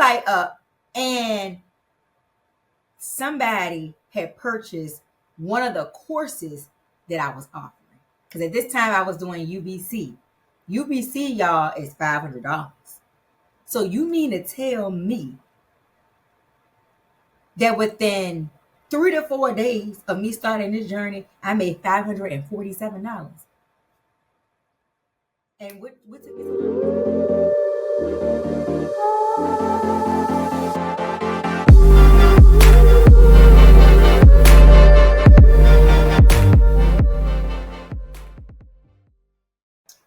website up and somebody had purchased one of the courses that I was offering. Because at this time I was doing UBC. UBC, y'all, is $500. So you mean to tell me that within 3 to 4 days of me starting this journey, I made $547? And what took me so long?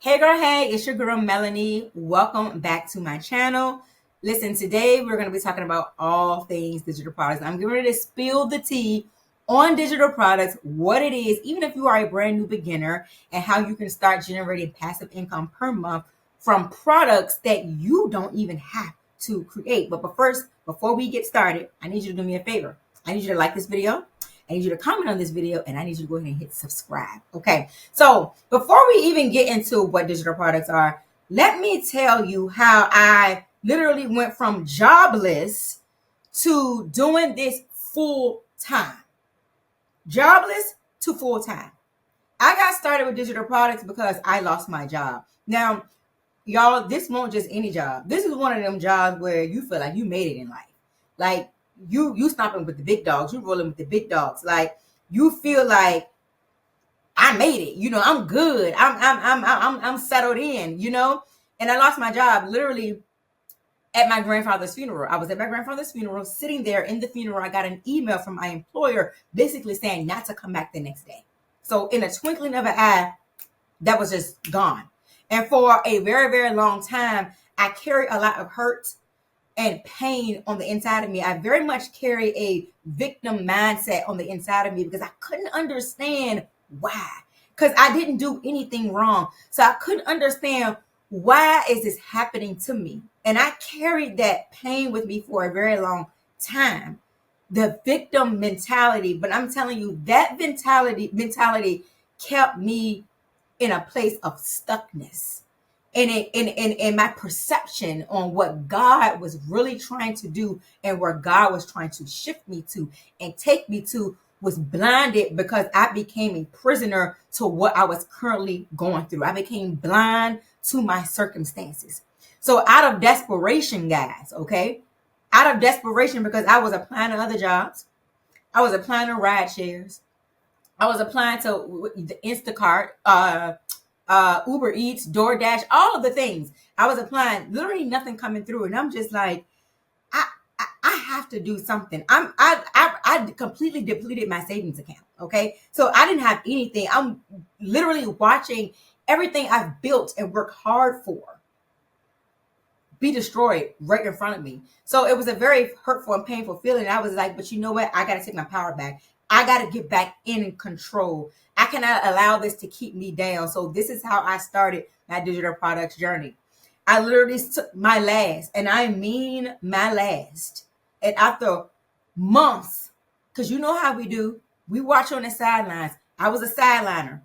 Hey girl, hey, it's your girl Melanie. Welcome back to my channel. Listen, today we're going to be talking about all things digital products. I'm getting ready to spill the tea on digital products, what it is, even if you are a brand new beginner, and how you can start generating passive income per month from products that you don't even have to create. But first, before we get started, I need you to do me a favor. I need you to like this video. I need you to comment on this video, and I need you to go ahead and hit subscribe. Okay, so before we even get into what digital products are, let me tell you how I literally went from jobless to doing this full time. Jobless to full time. I got started with digital products because I lost my job. Now, y'all, this won't just any job. This is one of them jobs where you feel like you made it in life. Like, you stopping with the big dogs, you rolling with the big dogs. Like, you feel like I made it, you know, I'm good. I'm settled in, you know. And I lost my job literally at my grandfather's funeral. I was at my grandfather's funeral, sitting there in the funeral. I got an email from my employer basically saying not to come back the next day. So in a twinkling of an eye, that was just gone. And for a very, very long time, I carried a lot of hurt and pain on the inside of me. I very much carry a victim mindset on the inside of me because I couldn't understand why. Because I didn't do anything wrong. So I couldn't understand, why is this happening to me? And I carried that pain with me for a very long time. The victim mentality. But I'm telling you, that mentality kept me in a place of stuckness. And my perception on what God was really trying to do and where God was trying to shift me to and take me to was blinded because I became a prisoner to what I was currently going through. I became blind to my circumstances. So out of desperation, guys, okay? Out of desperation, because I was applying to other jobs. I was applying to ride shares. I was applying to the Instacart, Uber Eats, DoorDash, all of the things. I was applying, literally nothing coming through. And I'm just like, I have to do something. I completely depleted my savings account. Okay. So I didn't have anything. I'm literally watching everything I've built and worked hard for be destroyed right in front of me. So it was a very hurtful and painful feeling. I was like, but you know what? I got to take my power back. I got to get back in control. I cannot allow this to keep me down. So this is how I started my digital products journey. I literally took my last, and I mean my last. And after months, because you know how we do, we watch on the sidelines. I was a sideliner.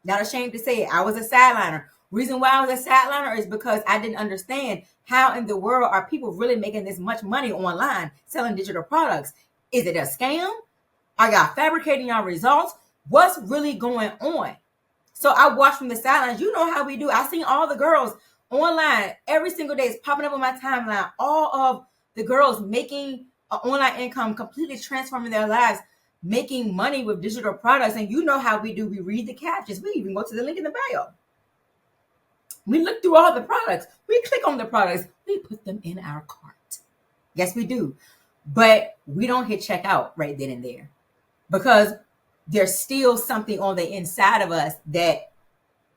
Not ashamed to say it. I was a sideliner. Reason why I was a sideliner is because I didn't understand how in the world are people really making this much money online selling digital products. Is it a scam? Are y'all fabricating y'all results? What's really going on? So I watched from the sidelines. You know how we do. I seen all the girls online every single day. It's popping up on my timeline. All of the girls making an online income, completely transforming their lives, making money with digital products. And you know how we do. We read the captions. We even go to the link in the bio. We look through all the products. We click on the products. We put them in our cart. Yes, we do. But we don't hit checkout right then and there because there's still something on the inside of us that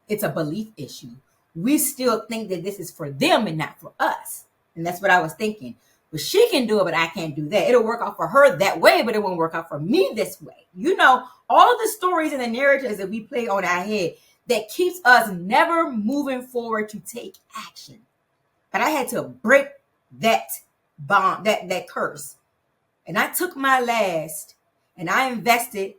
it's a belief issue. We still think that this is for them and not for us. And that's what I was thinking. Well, she can do it, but I can't do that. It'll work out for her that way, but it won't work out for me this way. You know, all of the stories and the narratives that we play on our head that keeps us never moving forward to take action. But I had to break that bond, that curse. And I took my last and I invested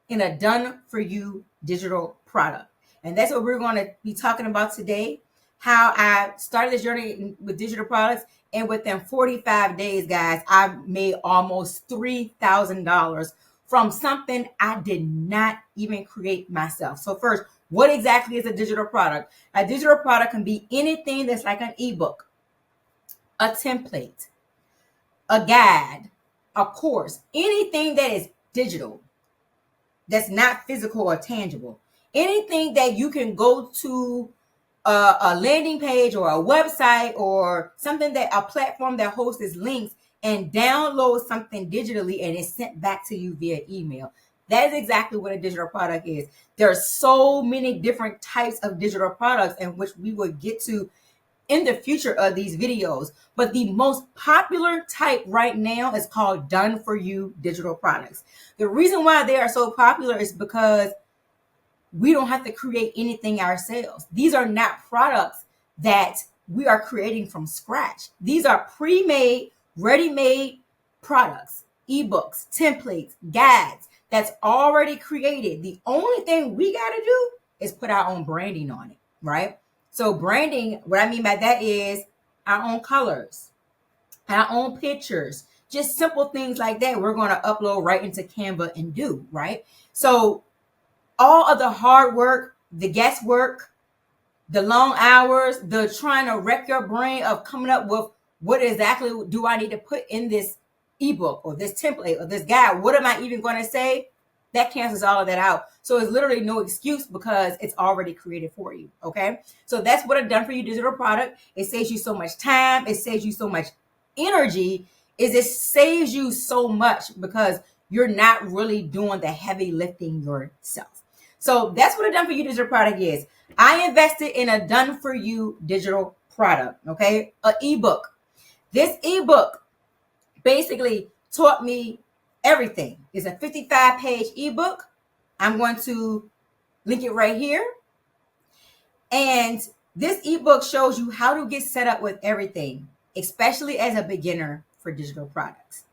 in a done-for-you digital product. And that's what we're going to be talking about today, how I started this journey with digital products And within 45 days, guys, I made almost $3,000 from something I did not even create myself. So first, what exactly is a digital product? A digital product can be anything that's like an ebook, a template, a guide, a course, anything that is digital, that's not physical or tangible. Anything that you can go to a landing page or a website or something, that a platform that hosts its links, and download something digitally and it's sent back to you via email. That is exactly what a digital product is. There are so many different types of digital products, in which we will get to in the future of these videos. But the most popular type right now is called done for you digital products. The reason why they are so popular is because we don't have to create anything ourselves. These are not products that we are creating from scratch. These are pre-made, ready-made products, ebooks, templates, guides that's already created. The only thing we got to do is put our own branding on it, right? So branding, what I mean by that is our own colors, our own pictures, just simple things like that we're going to upload right into Canva and do, right? So all of the hard work, the guesswork, the long hours, the trying to wreck your brain of coming up with what exactly do I need to put in this ebook or this template or this guide? What am I even going to say? That cancels all of that out. So it's literally no excuse because it's already created for you. Okay. So that's what a done for you digital product. It saves you so much time. It saves you so much energy. It saves you so much because you're not really doing the heavy lifting yourself. So that's what a done for you digital product is. I invested in a done for you digital product. Okay. An ebook. This ebook basically taught me everything. It's a 55-page ebook. I'm going to link it right here. And this ebook shows you how to get set up with everything, especially as a beginner for digital products.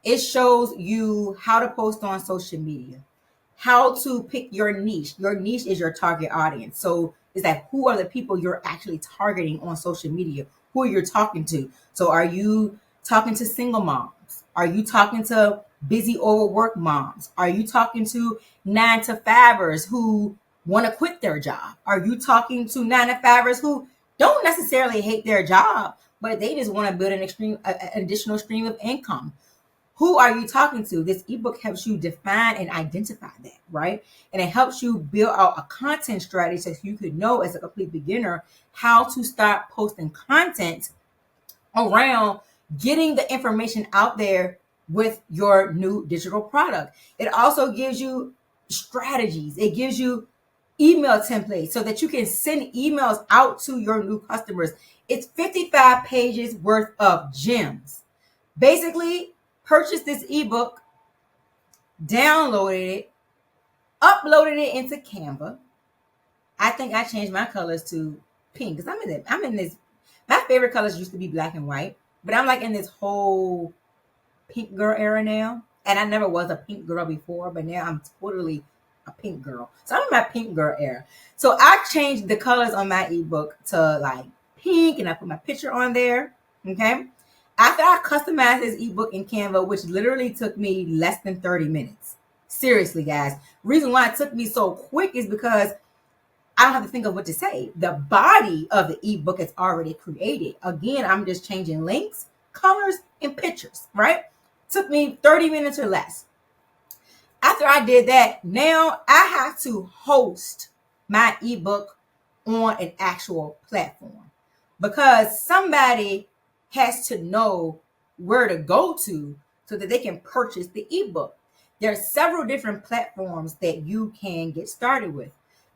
It shows you how to post on social media, how to pick your niche. Your niche is your target audience. So it's like, who are the people you're actually targeting on social media? Who you're talking to? So are you talking to single moms? Are you talking to busy overworked moms? Are you talking to 9-to-5ers who want to quit their job? Are you talking to 9-to-5ers who don't necessarily hate their job, but they just want to build an additional stream of income? Who are you talking to? This ebook helps you define and identify that, right? And it helps you build out a content strategy so you could know as a complete beginner how to start posting content around getting the information out there with your new digital product. It also gives you strategies. It gives you email templates so that you can send emails out to your new customers. It's 55 pages worth of gems. Basically, purchase this ebook, downloaded it, uploaded it into Canva. I think I changed my colors to pink because I'm in this. My favorite colors used to be black and white, but I'm like in this whole pink girl era now. And I never was a pink girl before, but now I'm totally a pink girl. So I'm in my pink girl era. So I changed the colors on my ebook to like pink, and I put my picture on there. Okay. After I customized this ebook in Canva, which literally took me less than 30 minutes. Seriously, guys. Reason why it took me so quick is because I don't have to think of what to say. The body of the ebook is already created. Again, I'm just changing links, colors, and pictures, right? Took me 30 minutes or less. After I did that, now I have to host my ebook on an actual platform because somebody has to know where to go to so that they can purchase the ebook. There are several different platforms that you can get started with.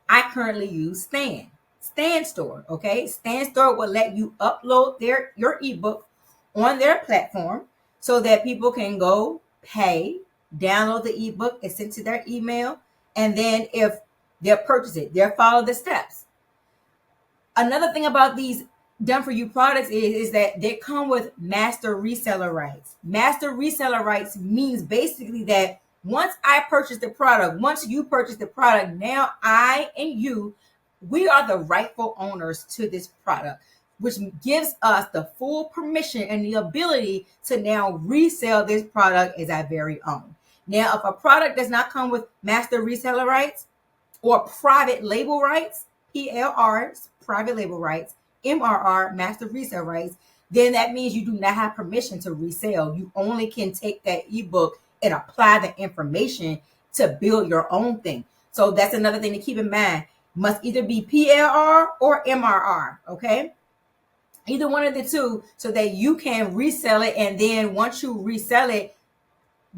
I currently use Stan Store. Okay, Stan Store will let you upload your ebook on their platform so that people can go pay, download the ebook, it's sent to their email, and then if they'll purchase it, they'll follow the steps. Another thing about these done for you products is that they come with master reseller rights. Master reseller rights means basically that once I purchase the product, once you purchase the product, now I and you, we are the rightful owners to this product. which gives us the full permission and the ability to now resell this product as our very own. Now, if a product does not come with master reseller rights or private label rights, PLRs, private label rights, MRR, master resale rights, then that means you do not have permission to resell. You only can take that ebook and apply the information to build your own thing. So that's another thing to keep in mind. Must either be PLR or MRR, okay? Either one of the two, so that you can resell it. And then once you resell it,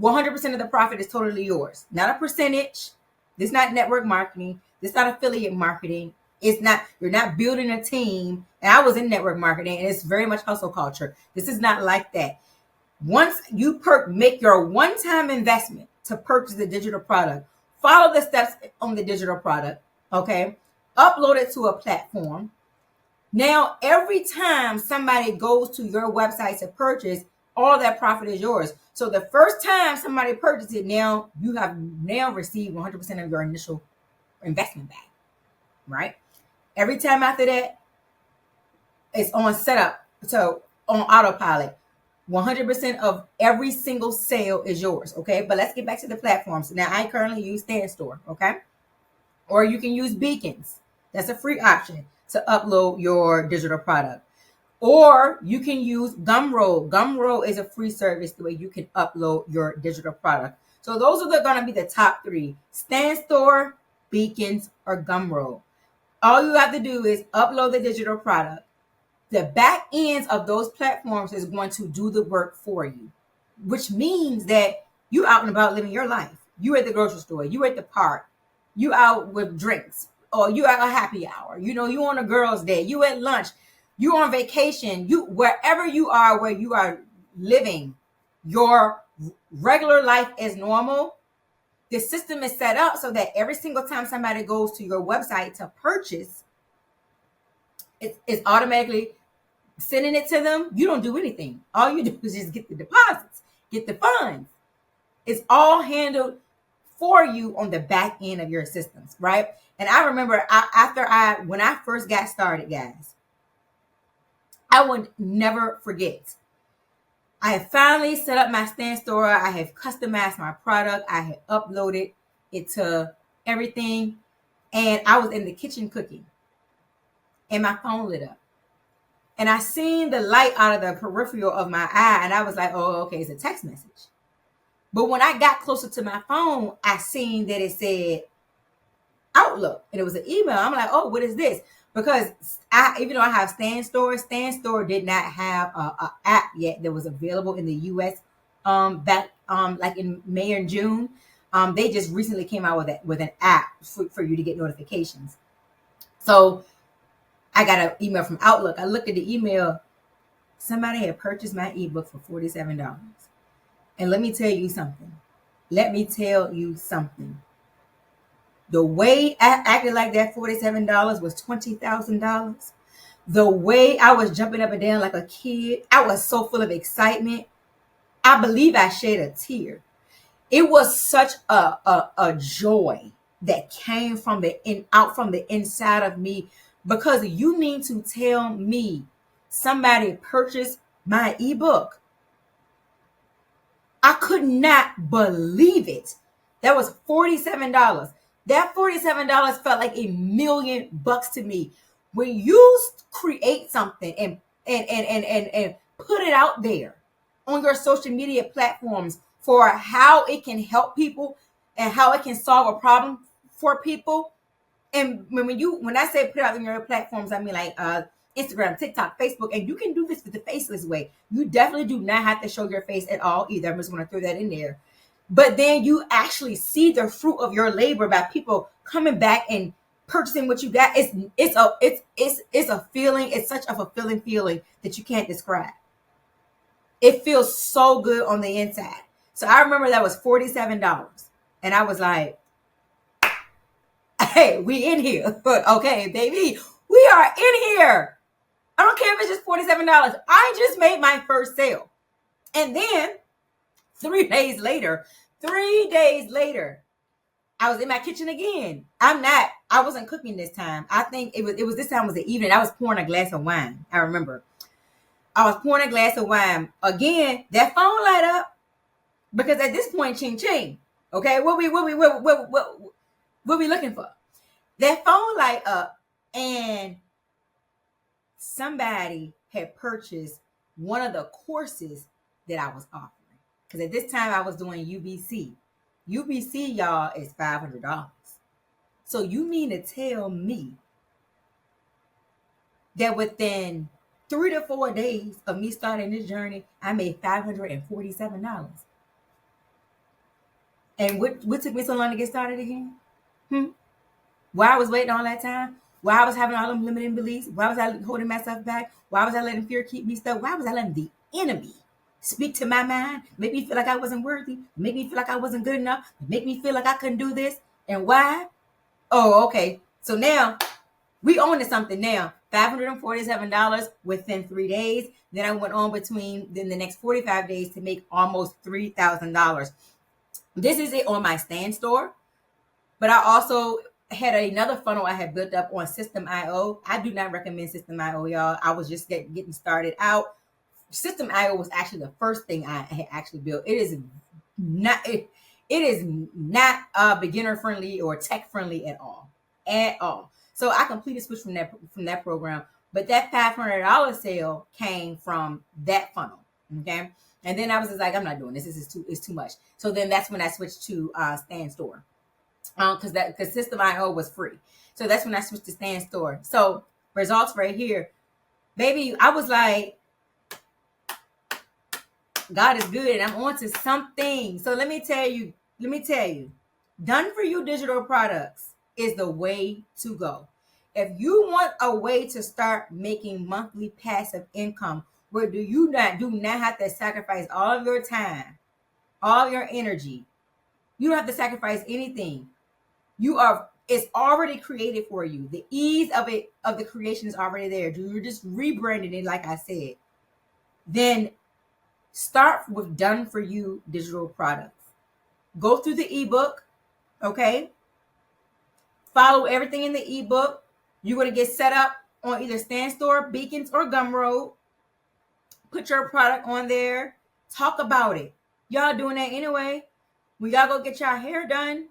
100% of the profit is totally yours. Not a percentage. This is not network marketing. This is not affiliate marketing. It's not, you're not building a team. And I was in network marketing, and it's very much hustle culture. This is not like that. Once you make your one-time investment to purchase the digital product, follow the steps on the digital product, okay? Upload it to a platform. Now, every time somebody goes to your website to purchase, all that profit is yours. So the first time somebody purchases it, now you have now received 100% of your initial investment back, right? Every time after that, it's on setup. So on autopilot, 100% of every single sale is yours, okay? But let's get back to the platforms. Now, I currently use StanStore, okay? Or you can use Beacons. That's a free option to upload your digital product. Or you can use Gumroad. Gumroad is a free service the way you can upload your digital product. So those are going to be the top three: StanStore, Beacons, or Gumroad. All you have to do is upload the digital product. The back ends of those platforms is going to do the work for you, which means that you out and about living your life. You at the grocery store, you at the park, you out with drinks, or you at a happy hour. You know, you on a girl's day, you at lunch, you on vacation, you wherever you are, where you are living your regular life as normal. The system is set up so that every single time somebody goes to your website to purchase, it's automatically sending it to them. You don't do anything. All you do is just get the deposits, get the funds. It's all handled for you on the back end of your systems, right? And I remember when I first got started, guys, I would never forget. I have finally set up my StanStore. I have customized my product. I had uploaded it to everything. And I was in the kitchen cooking. And my phone lit up. And I seen the light out of the peripheral of my eye. And I was like, oh, okay, it's a text message. But when I got closer to my phone, I seen that it said Outlook. And it was an email. I'm like, oh, what is this? Because even though I have StanStore did not have a app yet that was available in the US back like in May and June. They just recently came out with an app for you to get notifications. So I got an email from Outlook. I looked at the email. Somebody had purchased my ebook for $47. And let me tell you something. The way I acted like that $47 was $20,000. The way I was jumping up and down like a kid, I was so full of excitement. I believe I shed a tear. It was such a joy that came from out from the inside of me, because you mean to tell me somebody purchased my ebook? I could not believe it. That was $47. That $47 felt like $1 million to me. When you create something and put it out there on your social media platforms for how it can help people and how it can solve a problem for people. And when I say put it out on your platforms, I mean like Instagram, TikTok, Facebook, and you can do this with the faceless way. You definitely do not have to show your face at all either. I'm just going to throw that in there. But then you actually see the fruit of your labor by people coming back and purchasing what you got. It's a feeling. It's such a fulfilling feeling that you can't describe. It feels so good on the inside. So I remember that was $47, and I was like, "Hey, we in here, okay, baby, we are in here. I don't care if it's just $47. I just made my first sale." And then 3 days later, I was in my kitchen again. I wasn't cooking this time. I think it was this time was the evening. I was pouring a glass of wine. I remember. I was pouring a glass of wine. Again, that phone light up because at this point, ching ching. Okay, what we looking for? That phone light up and somebody had purchased one of the courses that I was offering. Because at this time I was doing UBC. UBC, y'all, is $500. So you mean to tell me that within 3 to 4 days of me starting this journey, I made $547? And what took me so long to get started again? Why I was waiting all that time? Why I was having all them limiting beliefs? Why was I holding myself back? Why was I letting fear keep me stuck? Why was I letting the enemy speak to my mind, make me feel like I wasn't worthy, make me feel like I wasn't good enough, make me feel like I couldn't do this? And why? Oh, okay. So now we own to something now. $547 within 3 days. Then I went on between then the next 45 days to make almost $3,000. This is it on my stand store. But I also had another funnel I had built up on System.io. I do not recommend System.io, y'all. I was just getting started out. System.io was actually the first thing I had actually built. It is not beginner friendly or tech friendly at all. So I completely switched from that program. But that $500 sale came from that funnel. Okay. And then I was just like, I'm not doing this. It's too much. So then that's when I switched to Stand Store. Because System.io was free. So that's when I switched to Stand Store. So results right here. Baby, I was like, God is good and I'm on to something. So let me tell you, Done For You digital products is the way to go. If you want a way to start making monthly passive income where do not have to sacrifice all of your time, all your energy. You don't have to sacrifice anything. It's already created for you. The ease of the creation is already there. You're just rebranding it, like I said. Then start with Done For You digital products. Go through the ebook, okay? Follow everything in the ebook. You're going to get set up on either Stand Store, Beacons, or Gumroad. Put your product on there. Talk about it. Y'all doing that anyway. When y'all go get y'all hair done,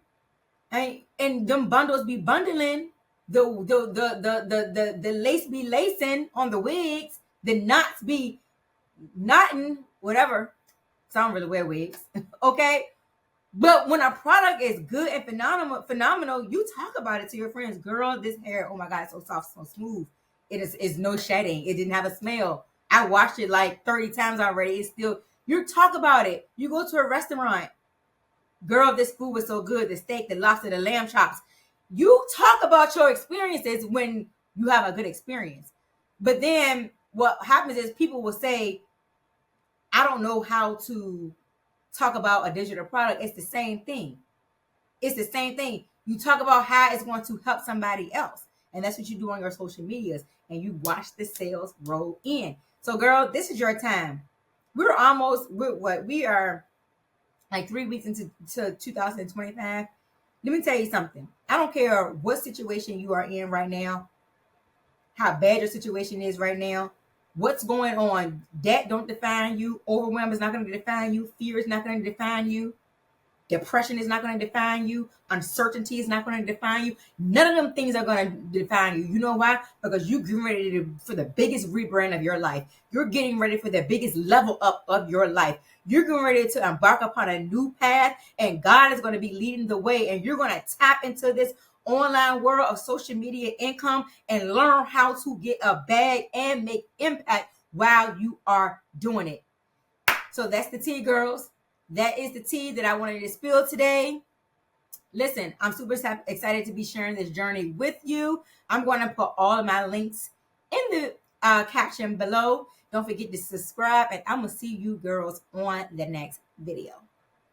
and them bundles be bundling, the lace be lacing on the wigs, the knots be knotting, whatever. So I don't really wear wigs, okay? But when a product is good and phenomenal, you talk about it to your friends. Girl, this hair, oh my God, it's so soft, so smooth. It's no shedding. It didn't have a smell. I washed it like 30 times already. It's still, you talk about it. You go to a restaurant. Girl, this food was so good. The steak, the lobster, the lamb chops. You talk about your experiences when you have a good experience. But then what happens is people will say, I don't know how to talk about a digital product. It's the same thing. It's the same thing. You talk about how it's going to help somebody else. And that's what you do on your social medias. And you watch the sales roll in. So girl, this is your time. We are like 3 weeks into 2025. Let me tell you something. I don't care what situation you are in right now, how bad your situation is right now, what's going on. Debt don't define you. Overwhelm is not going to define you. Fear is not going to define you. Depression is not going to define you. Uncertainty is not going to define you. None of them things are going to define you. You know why? Because you're getting ready for the biggest rebrand of your life. You're getting ready for the biggest level up of your life. You're getting ready to embark upon a new path, and God is going to be leading the way, and you're going to tap into this online world of social media income and learn how to get a bag and make impact while you are doing it. So that's the tea, girls. That is the tea that I wanted to spill today. Listen, I'm super excited to be sharing this journey with you. I'm going to put all of my links in the caption below. Don't forget to subscribe, and I'm going to see you girls on the next video.